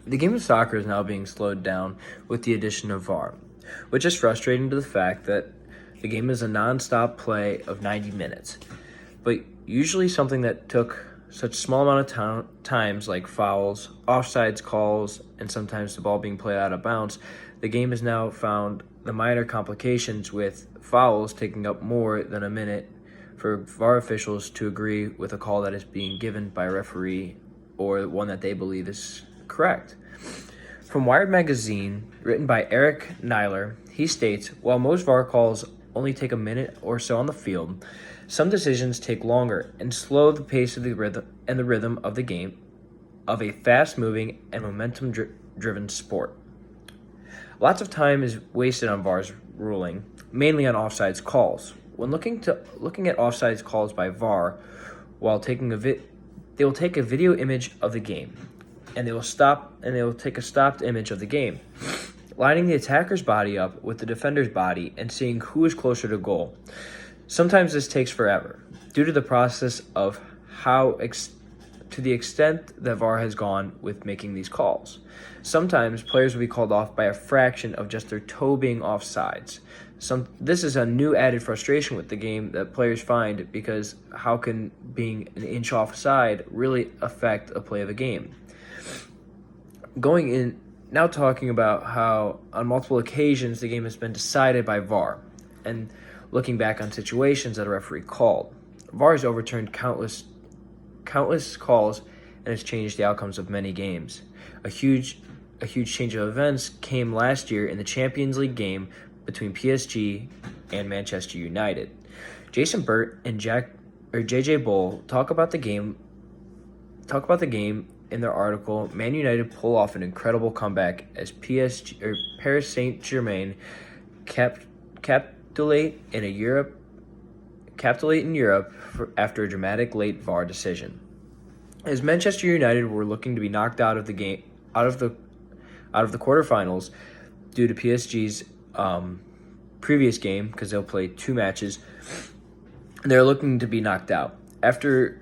The game of soccer is now being slowed down with the addition of VAR, which is frustrating to the fact that the game is a non-stop play of 90 minutes. But usually something that took such small amount of times like fouls, offsides calls, and sometimes the ball being played out of bounds, the game has now found the minor complications with fouls taking up more than a minute for VAR officials to agree with a call that is being given by a referee or one that they believe is correct. From Wired Magazine, written by Eric Niler, he states, while most VAR calls only take a minute or so on the field, some decisions take longer and slow the pace of the rhythm of the game of a fast-moving and momentum-driven sport. Lots of time is wasted on VAR's ruling, mainly on offsides calls. When looking at offsides calls by VAR, while taking they will take a video image of the game, and they will take a stopped image of the game, lining the attacker's body up with the defender's body and seeing who is closer to goal. Sometimes this takes forever, due to the process of to the extent that VAR has gone with making these calls. Sometimes players will be called off by a fraction of just their toe being offsides. This is a new added frustration with the game that players find, because how can being an inch offside really affect a play of a game? Now talking about how on multiple occasions the game has been decided by VAR, and looking back on situations that a referee called. VAR has overturned countless calls and has changed the outcomes of many games. A huge change of events came last year in the Champions League game between PSG and Manchester United. Jason Burt and JJ Bull talk about the game in their article. Man United pull off an incredible comeback as Paris Saint-Germain capitulate in Europe after a dramatic late VAR decision. As Manchester United were looking to be knocked out of the quarterfinals due to PSG's previous game, because they'll play 2 matches, they're looking to be knocked out. After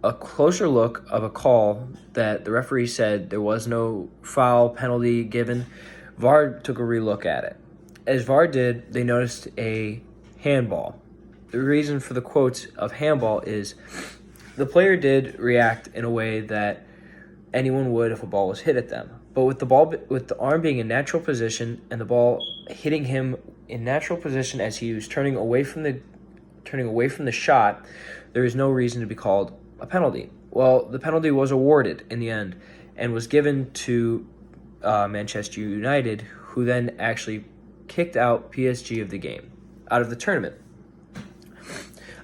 a closer look of a call that the referee said there was no foul penalty given, VAR took a relook at it. As VAR did, they noticed a handball. The reason for the quotes of handball is the player did react in a way that anyone would if a ball was hit at them. But with the arm being in natural position and the ball hitting him in natural position as he was turning away from the shot, there is no reason to be called a penalty. Well, the penalty was awarded in the end and was given to Manchester United, who then actually kicked out PSG out of the tournament.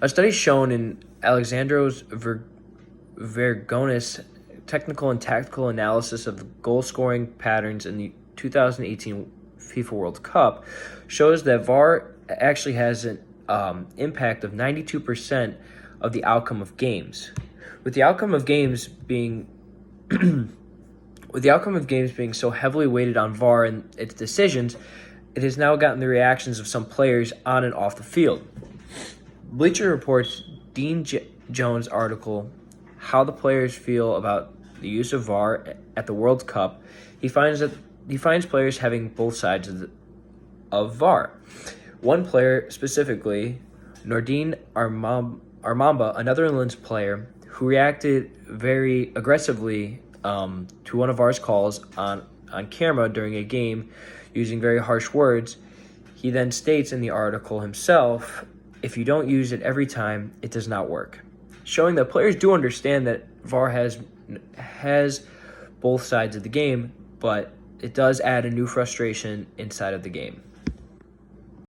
A study shown in Alexandros Vergonis technical and tactical analysis of the goal-scoring patterns in the 2018 FIFA World Cup shows that VAR actually has an impact of 92% of the outcome of games. With the outcome of games being so heavily weighted on VAR and its decisions, it has now gotten the reactions of some players on and off the field. Bleacher Report's Dean Jones article, How the Players Feel About the Use of VAR at the World Cup, he finds players having both sides of VAR. One player specifically, Nordine Armamba, a Netherlands player who reacted very aggressively to one of VAR's calls on camera during a game using very harsh words. He then states in the article himself, if you don't use it every time, it does not work. Showing that players do understand that VAR has both sides of the game, but it does add a new frustration inside of the game.